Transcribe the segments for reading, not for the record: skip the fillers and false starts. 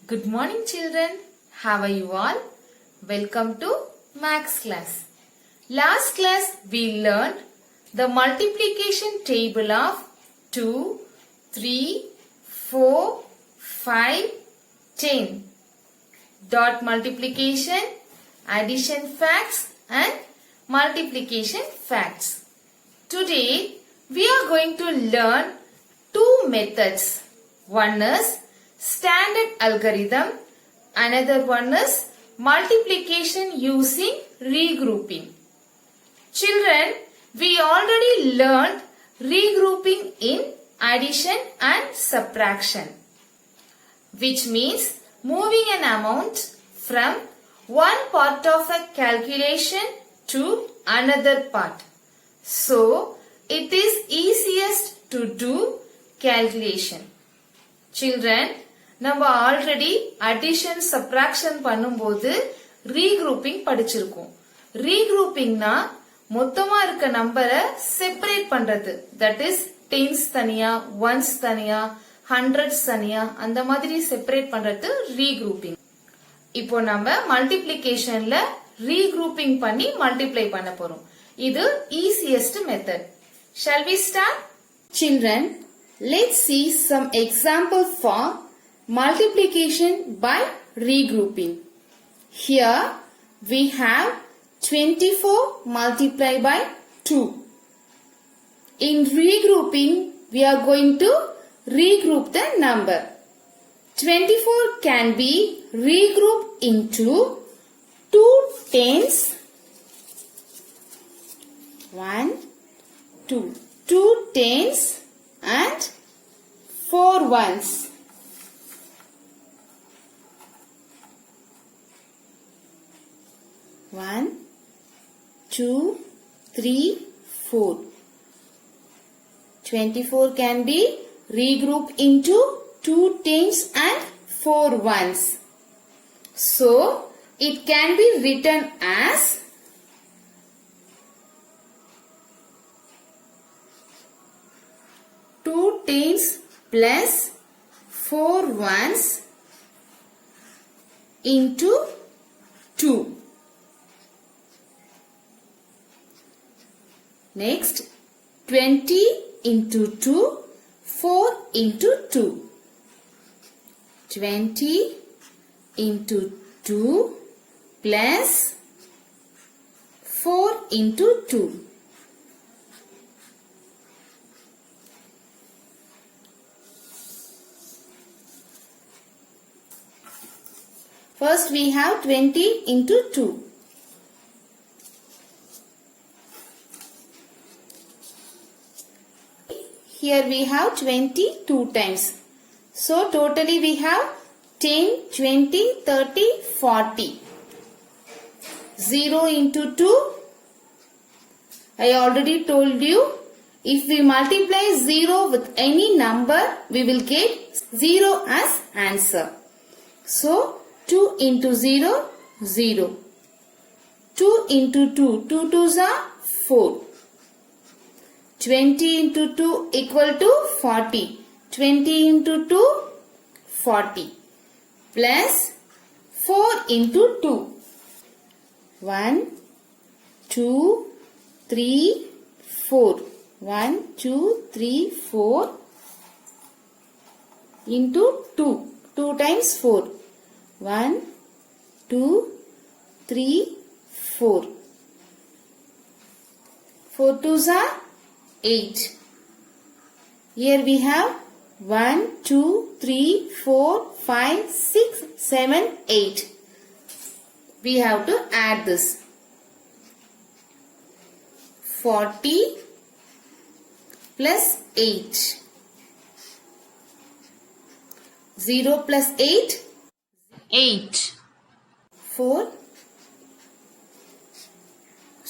Good morning children. How are you all? Welcome to Maths class. Last class we learned the multiplication table of 2, 3, 4, 5, 10. Dot multiplication, addition facts and multiplication facts. Today we are going to learn two methods. One is standard algorithm, another one is multiplication using regrouping. Children, we already learned regrouping in addition and subtraction, which means moving an amount from one part of a calculation to another part. So, it is easiest to do calculation. Children, நம்ம already addition subtraction பண்ணும்போது regrouping படிச்சிருக்கோம். ரீக்ரூப்பிங்னா மொத்தமா இருக்க நம்பரை separate பண்றது. That is tense தனியா, once தனியா, hundreds தனியா, அந்த மாதிரி செப்பரேட் பண்றது ரீக்ரூப்பிங். இப்போ நம்ம மல்டிப்ளிகேஷன்ல ரீக்ரூப்பிங் பண்ணி மல்டிப்ளை பண்ண போறோம். இது easiest method. Shall we start? Children, let's see some example for multiplication by regrouping. Here we have 24 multiplied by 2. In regrouping, we are going to regroup the number. 24 can be regrouped into 2 tens, 1, 2, 2 tens and 4 ones. 1, 2, 3, 4. 24 can be regrouped into 2 tens and 4 ones. So, it can be written as 2 tens plus 4 ones into 2. Next, 20 into 2, 4 into 2. 20 into 2 plus 4 into 2. First we have 20 into 2. Here we have 20 two times. So totally we have 10, 20, 30, 40. 0 into 2. I already told you, if we multiply 0 with any number, we will get 0 as answer. So 2 into 0, 0. 2 into 2, 2 2s are 4. 20 into 2 equal to 40. 20 into 2, 40. Plus 4 into 2. 1, 2, 3, 4. 1, 2, 3, 4 into 2. 2 times 4. 1, 2, 3, 4. 4 2s are 8. Here we have 1, 2, 3, 4, 5, 6, 7, 8. We have to add this. 40 plus 8. 0 plus 8. 8. 4.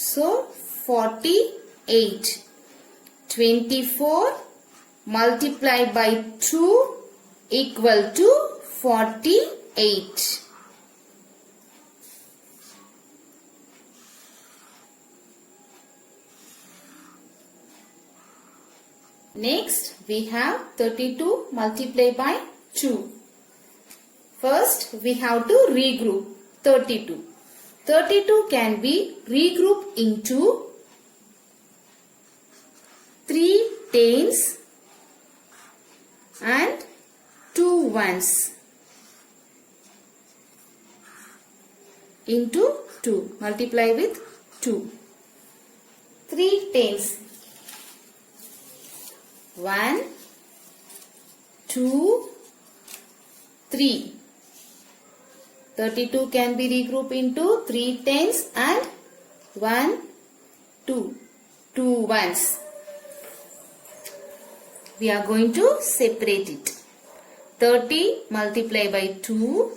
So 48. 24 multiplied by 2 equal to 48. Next we have 32 multiplied by 2. First, we have to regroup 32. 32 can be regrouped into 3 tens and 2 ones into 2. Multiply with 2. 3 tens. 1, 2, 3. 32 can be regrouped into 3 tens and 1, 2. 2 ones. We are going to separate it. 30 multiply by 2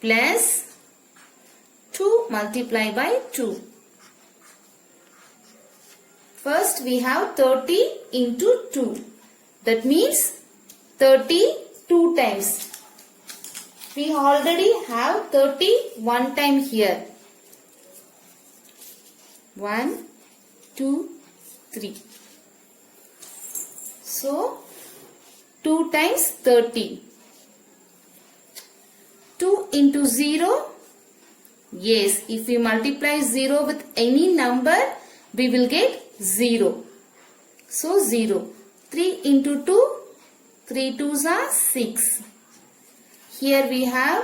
plus 2 multiply by 2. First we have 30 into 2. That means 30 2 times. We already have 30 one time here. 1, 2, 3. So 2 times 30. 2 into 0. Yes, if we multiply 0 with any number, we will get 0. So 0. 3 into 2. 3 2s are 6. Here we have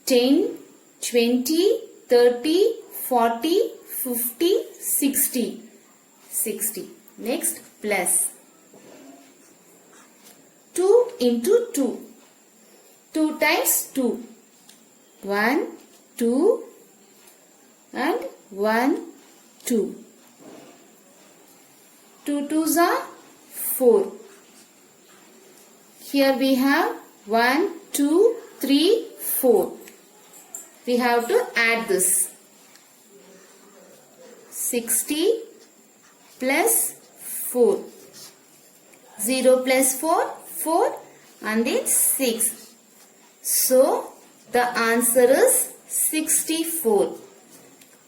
10, 20, 30, 40, 50, 60. 60. Next plus. 2 into 2. 2 times 2. 1, 2 and 1, 2. 2 2s are 4. Here we have 1, 2, 3, 4. We have to add this. 60 plus 4. 0 plus 4, 4 and then 6. So the answer is 64.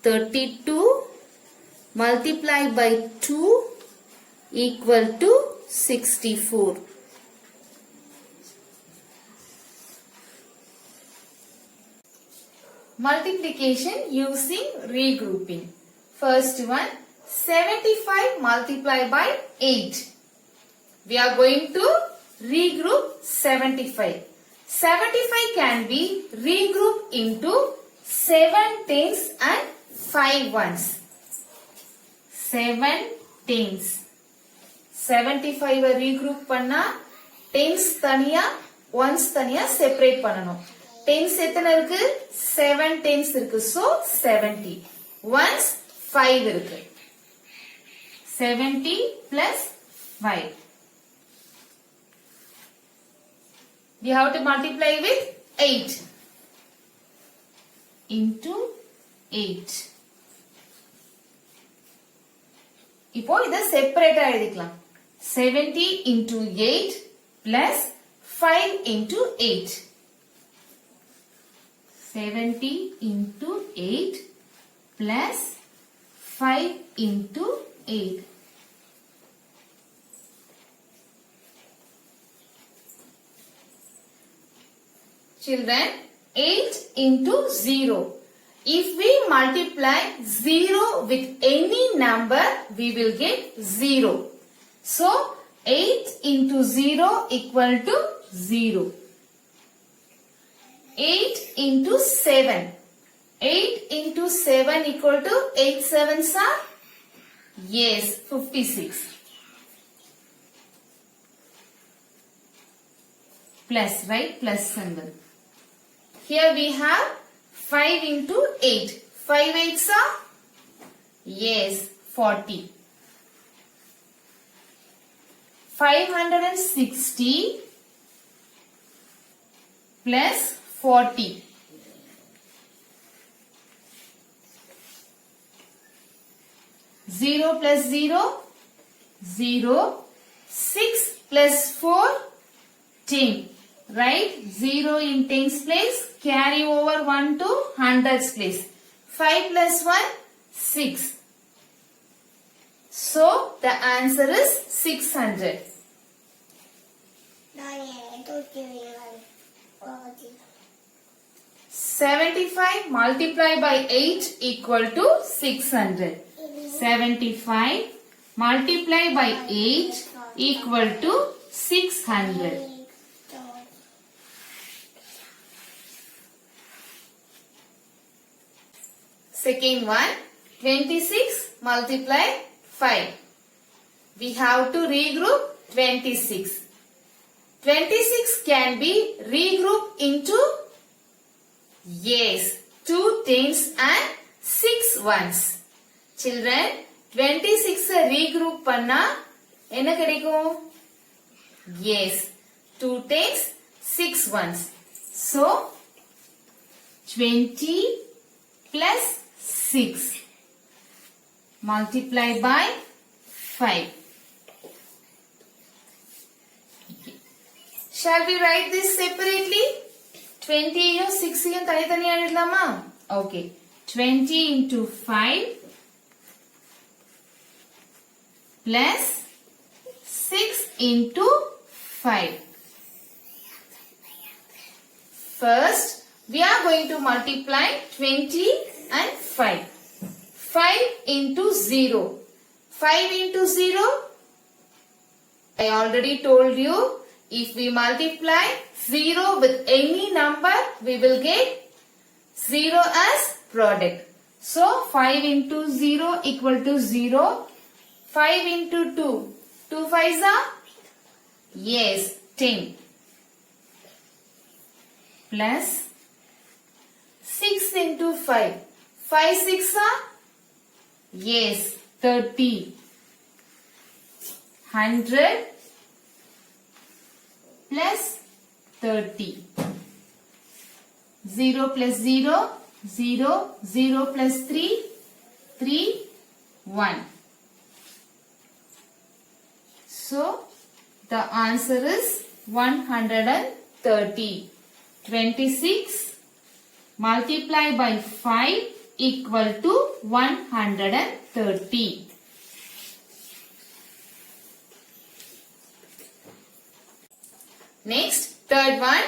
32 multiplied by 2 equal to 64. Multiplication using regrouping. First one, 75 multiplied by 8. We are going to regroup 75. 75 can be regrouped into 7 tens and 5 ones. 7 tens. 75 regroup பண்ணா tens தனியா ones தனியா separate பண்ணனும். Tens எத்தனை இருக்கு? 7 tens இருக்கு. So 70. Ones 5 இருக்கு. 70 plus 5. We have to multiply with 8 into 8. இப்போ இதை செப்பரேட்டா எழுதிக்கலாம். 70 into 8 plus 5 into 8. 70 into 8 plus 5 into 8. Children, 8 into 0. If we multiply 0 with any number, we will get 0. So, 8 into 0 equal to 0. 8 into 7. 8 into 7 equal to 8 sevens are? Yes, 56. Plus, right? Plus symbol. Here we have 5 into 8. 5 8s are? Yes, 40. 560 plus 40. 0 plus 0, 0. 6 plus 4, 10. Right? 0 in tens place. Carry over 1 to hundreds place. 5 plus 1, 6. So, the answer is 600. 75 multiplied by 8 equal to 600. 75 multiplied by 8 equal to 600. Second one, 26 multiply 5. We have to regroup 26. 26 can be regrouped into, yes, 2 tens and 6 ones. Children, 26 regroup panna enna kedikum? Yes, 2 tens, 6 ones. So, 20 plus 6 multiply by 5. Shall we write this separately? 20 யும் 6 யும் தனித்தனியா எழுதலாமா? Okay. 20 into 5 plus 6 into 5. First, we are going to multiply 20 and 5. 5 into 0. 5 into 0. I already told you, if we multiply 0 with any number, we will get 0 as product. So, 5 into 0 equal to 0. 5 into 2. 2 5s are? Yes, 10. Plus 6 into 5. 5 6 are? Yes, 30. 100 plus 30. 0 plus 0, 0, 0 plus 3, 3, 1. So, the answer is 130. 26 multiplied by 5 equal to 130. Next, third one,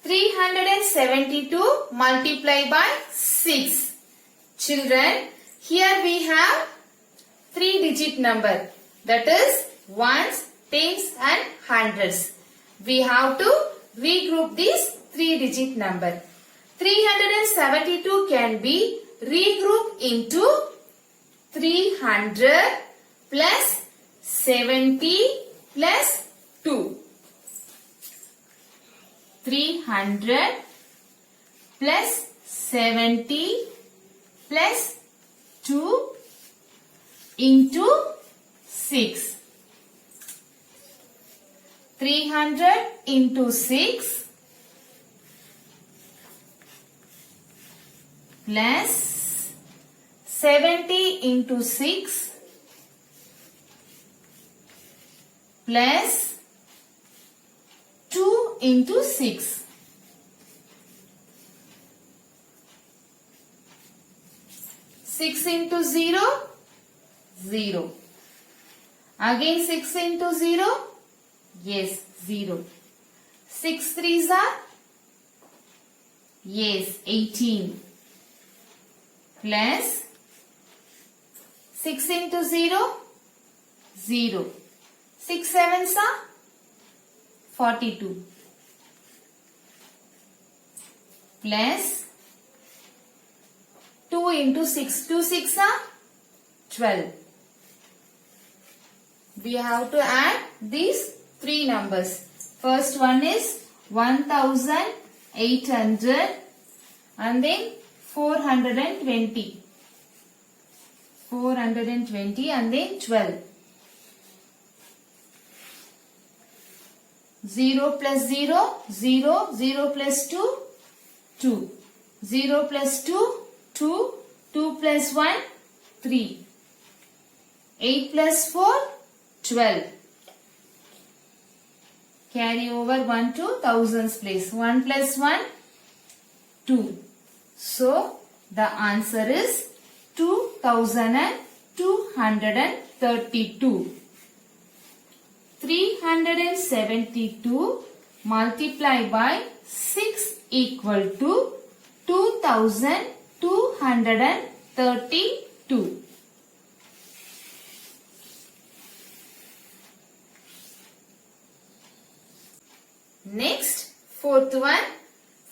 372 multiplied by 6. Children, here we have 3-digit number, that is ones, tens and hundreds. We have to regroup this 3-digit number. 372 can be regrouped into 300 plus 70 plus 2. 300 plus 70 plus 2 into 6. 300 into 6 plus 70 into 6 plus 2 into 6. 6 into 0, 0. Again 6 into 0, yes, 0. 6 3s are, yes, 18. Plus 6 into 0, 0. 6 7s are 42. Plus 2 into 6. 2 6 are 12. We have to add these 3 numbers. First one is 1800 and then 420. 420 and then 12. 0 plus 0, 0, 0 plus 2, 2. 0 plus 2, 2, 2 plus 1, 3. 8 plus 4, 12. Carry over 1 to thousands place. 1 plus 1, 2. So, the answer is 2232. 372 multiply by 6 equal to 2232. Next, fourth one,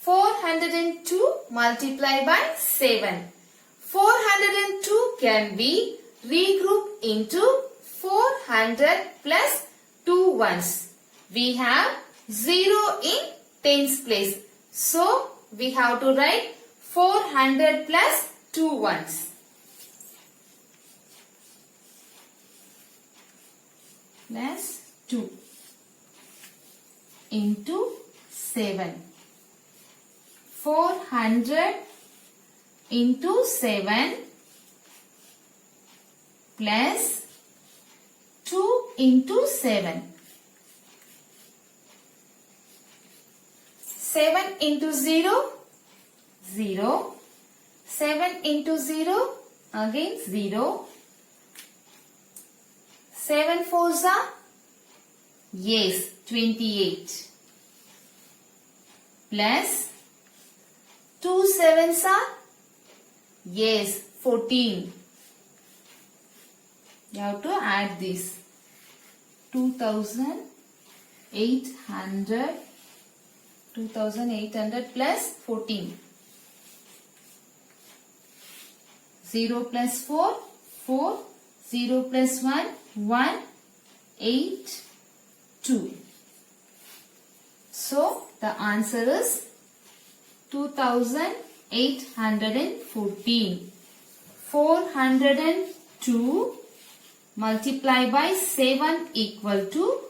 402 multiply by 7. 402 can be regrouped into 400 plus 2 ones. We have 0 in tens place. So, we have to write 400 plus 2 ones. Plus 2 into 7. 400 into 7 plus 2 into 7. 7 into 0, 0. 7 into 0, again 0. 7 fours are, yes, 28. Plus 2 sevens are, yes, 14. You have to add this. 2800 plus 14. 0 plus 4, 4. 0 plus 1, 1. 8, 2. So, the answer is 2814. 402 multiplied by 7 equal to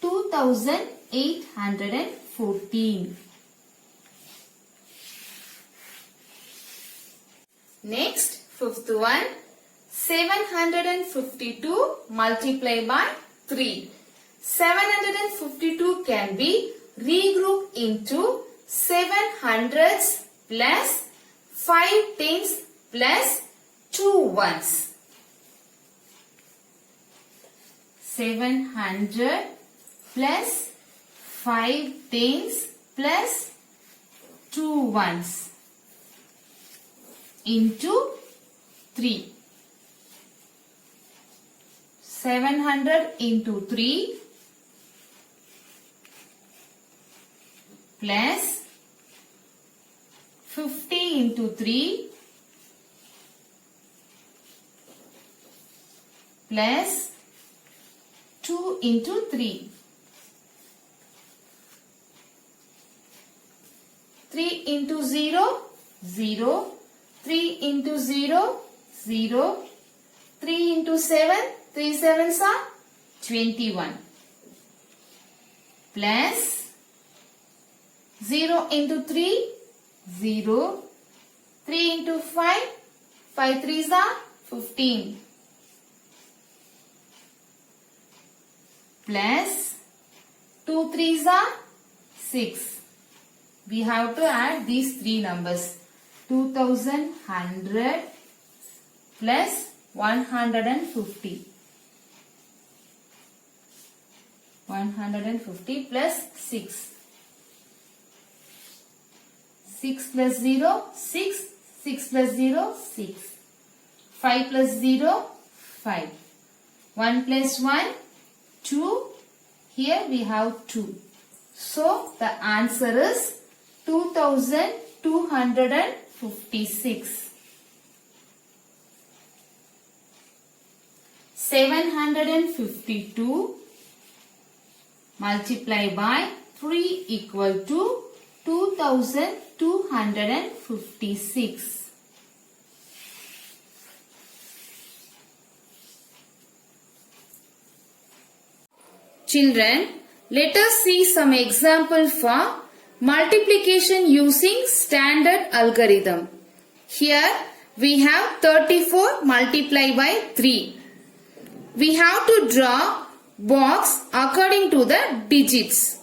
2814. Next, fifth one, 752 multiplied by 3. 752 can be regrouped into 7 hundreds plus 5 tens plus 2 ones. 700 plus 5 tens plus 2 ones into 3. 700 into 3 plus 50 into 3 plus 2 into 3. 3 into 0, 0. 3 into 0, 0. 3 into 7, 3 sevens are 21. Plus 0 into 3, 0. 3 into 5, 5 threes are 15. Plus 2 threes are 6. We have to add these three numbers. 2100 plus 150. 150 plus 6. 6 plus 0, 6. 6 plus 0, 6. 5 plus 0, 5. 1 plus 1, 2. Here we have 2. So the answer is 2256. 752 multiplied by 3 equal to 2256. Children, let us see some example for multiplication using standard algorithm. Here we have 34 multiplied by 3. We have to draw box according to the digits.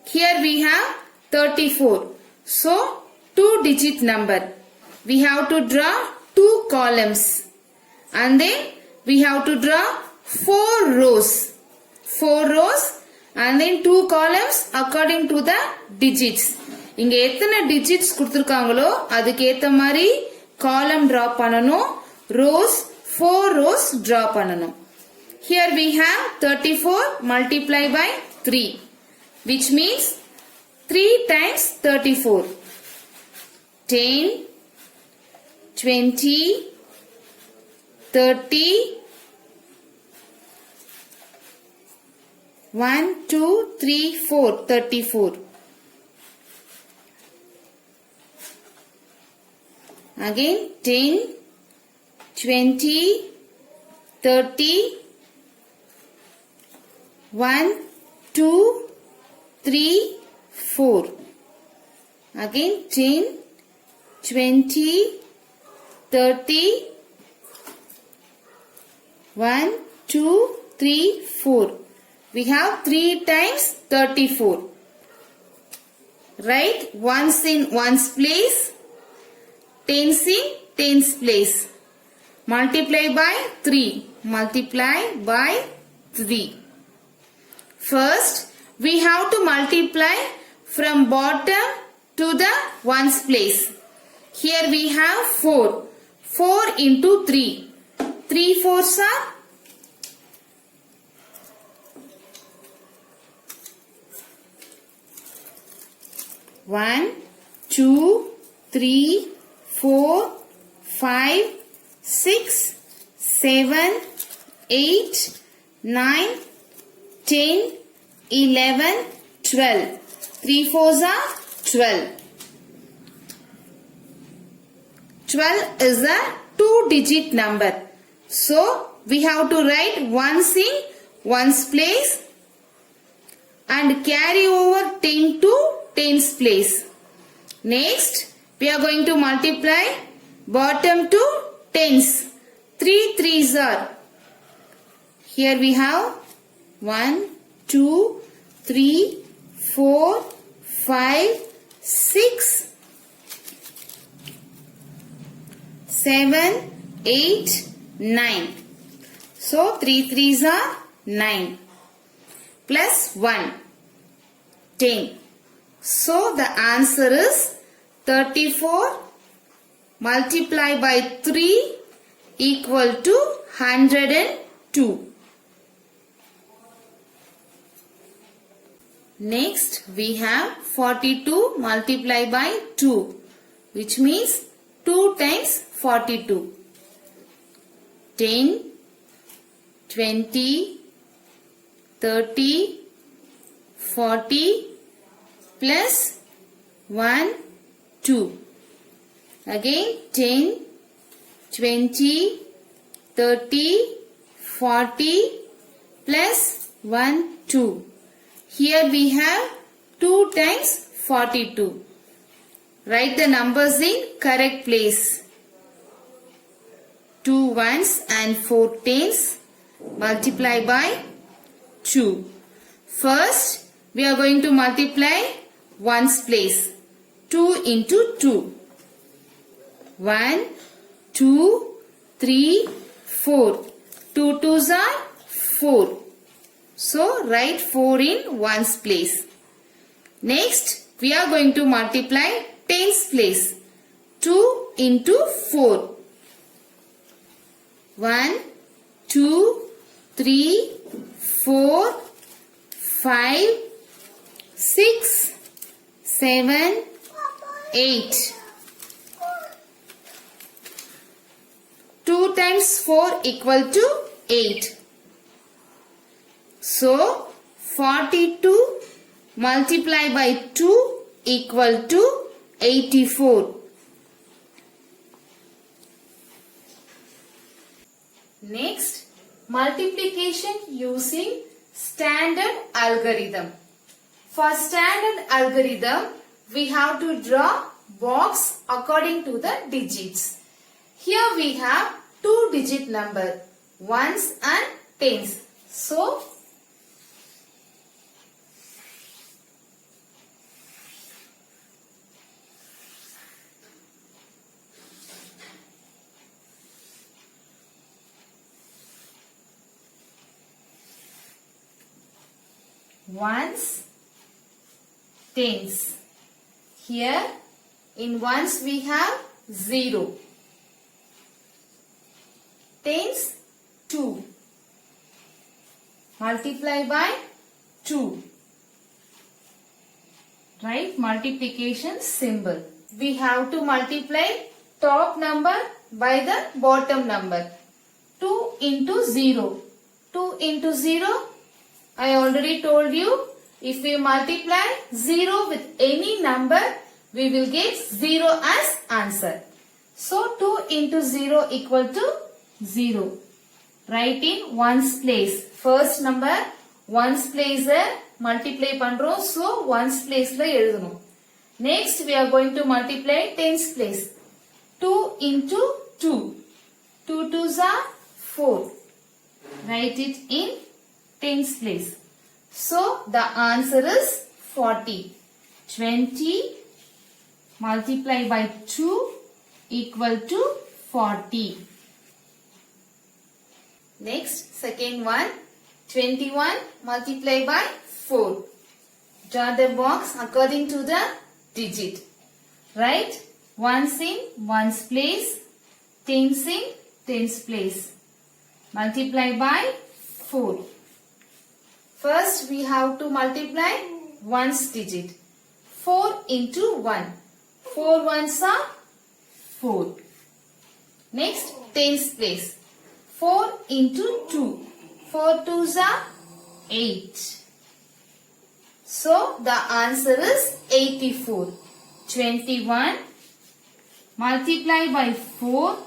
Here we have 34. So 2 digit number. We have to draw 2 columns. And then we have to draw 4 rows. 4 rows. and then 2 columns according to the digits. இங்க எத்தனை digits கொடுத்திருக்காங்களோ அதுக்கு ஏத்த மாதிரி column draw பண்ணனும், rows 4 rows draw பண்ணனும். Here we have 34 multiplied by 3, which means 3 times 34. 10, 20, 30, 1, 2, 3, 4, 34. Again 10, 20, 30, 1, 2, 3, 4. Again 10, 20, 30, 1, 2, 3, 4. We have 3 times 34. Write ones in ones place, tens in tens place. Multiply by 3. Multiply by 3. First, we have to multiply from bottom to the ones place. Here we have 4. 4 into 3. 3 fours are 1, 2, 3, 4, 5, 6, 7, 8, 9, 10, 11, 12. 3 fours are 12. 12 is a 2-digit number. So, we have to write ones in ones place and carry over 10 to tens place. Next, we are going to multiply bottom to tens. 3 threes are. Here we have 1, 2, 3, 4, 5, 6, 7, 8, 9. So 3 threes are 9 plus 1, 10. So the answer is 34 multiplied by 3 equal to 102. Next we have 42 multiplied by 2, which means 2 times 42. 10, 20, 30, 40 plus 1, 2. Again 10, 20, 30, 40 plus 1, 2. Here we have 2 times 42. Write the numbers in correct place. 2 ones and 4 tens. Multiply by 2. First, we are going to multiply ones place. 2 into 2. 1, 2, 3, 4. 2 twos are 4. So, write 4 in ones place. Next, we are going to multiply tens place. 2 into 4. 1, 2, 3, 4, 5, 6, 7, 8. 2 times 4 equal to 8. So, 42 multiplied by 2 equal to 84. Next, multiplication using standard algorithm. For standard algorithm, we have to draw box according to the digits. Here we have 2-digit number, ones and tens. So, ones, tens. Here in ones we have 0. Tens 2. Multiply by 2. Write multiplication symbol. We have to multiply top number by the bottom number. 2 into 0. 2 into 0. I already told you, if we multiply 0 with any number, we will get 0 as answer. So 2 into 0 equal to 0. Write in ones place. First number ones place multiply பண்றோம். So ones place ல எழுதணும். Next we are going to multiply tens place. 2 into 2. 2 twos are 4. Write it in tens place. So the answer is 40. 20 multiply by 2 equal to 40. Next, second one, 21 multiply by 4. Draw the box according to the digit. Write ones in ones place, tens in tens place. Multiply by 4. First, we have to multiply ones digit. 4 into 1. 4 ones are 4. Next, tens place. 4 into 2. 4 twos are 8. So the answer is 84. 21 multiply by 4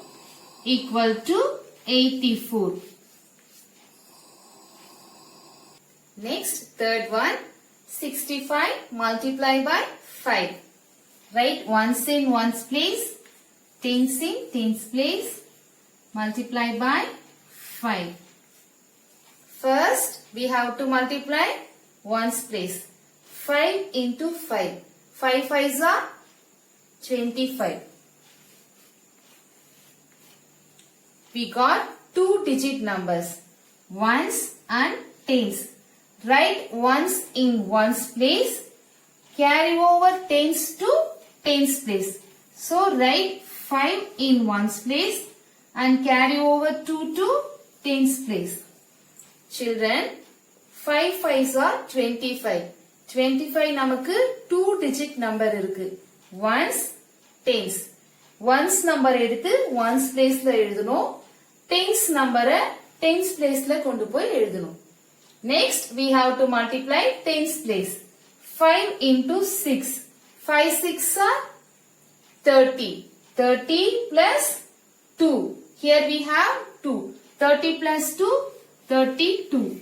equal to 84. Next, third one, 65 multiply by 5. Write ones in ones place, tens in tens place. Multiply by 5. First, we have to multiply ones place. 5 into 5. 5 5s are 25. We got 2 digit numbers, ones and tens. Write ones in ones place. Carry over tens to tens place. So write 5 in ones place and carry over 2 to tens place. Children, 5 5s are 25. 25 நமக்கு 2 digit number இருக்கு. Ones, tens. Ones number எடுத்து ones place ல எழுதணும். Tens number tens place ல கொண்டு போய் எழுதணும். Next, we have to multiply tens place. 5 into 6. 5 6 are 30. 30 plus 2. Here we have 2. 30 plus 2, 32.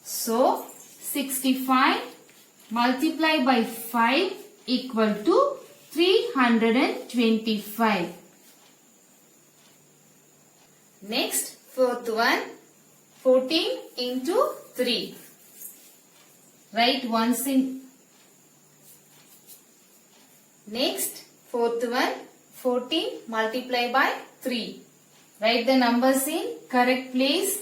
So, 65 multiply by 5 equal to 325. Next, fourth one, 14 into 3. Write ones in. Next, fourth one, 14 multiply by 3. Write the numbers in correct place.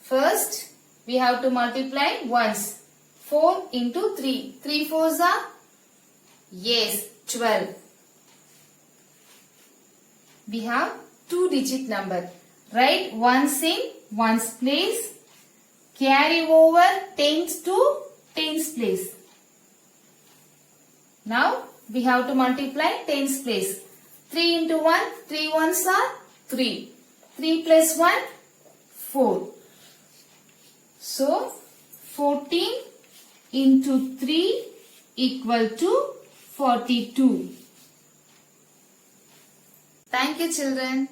First, we have to multiply ones. 4 into 3. 3 4s are? Yes, 12. We have 2 digit number. Write ones in ones place. Carry over tens to tens place. Now, we have to multiply tens place. 3 into 1, 3 ones are 3. 3 plus 1, 4. So, 14 into 3 equal to 42. Thank you, children.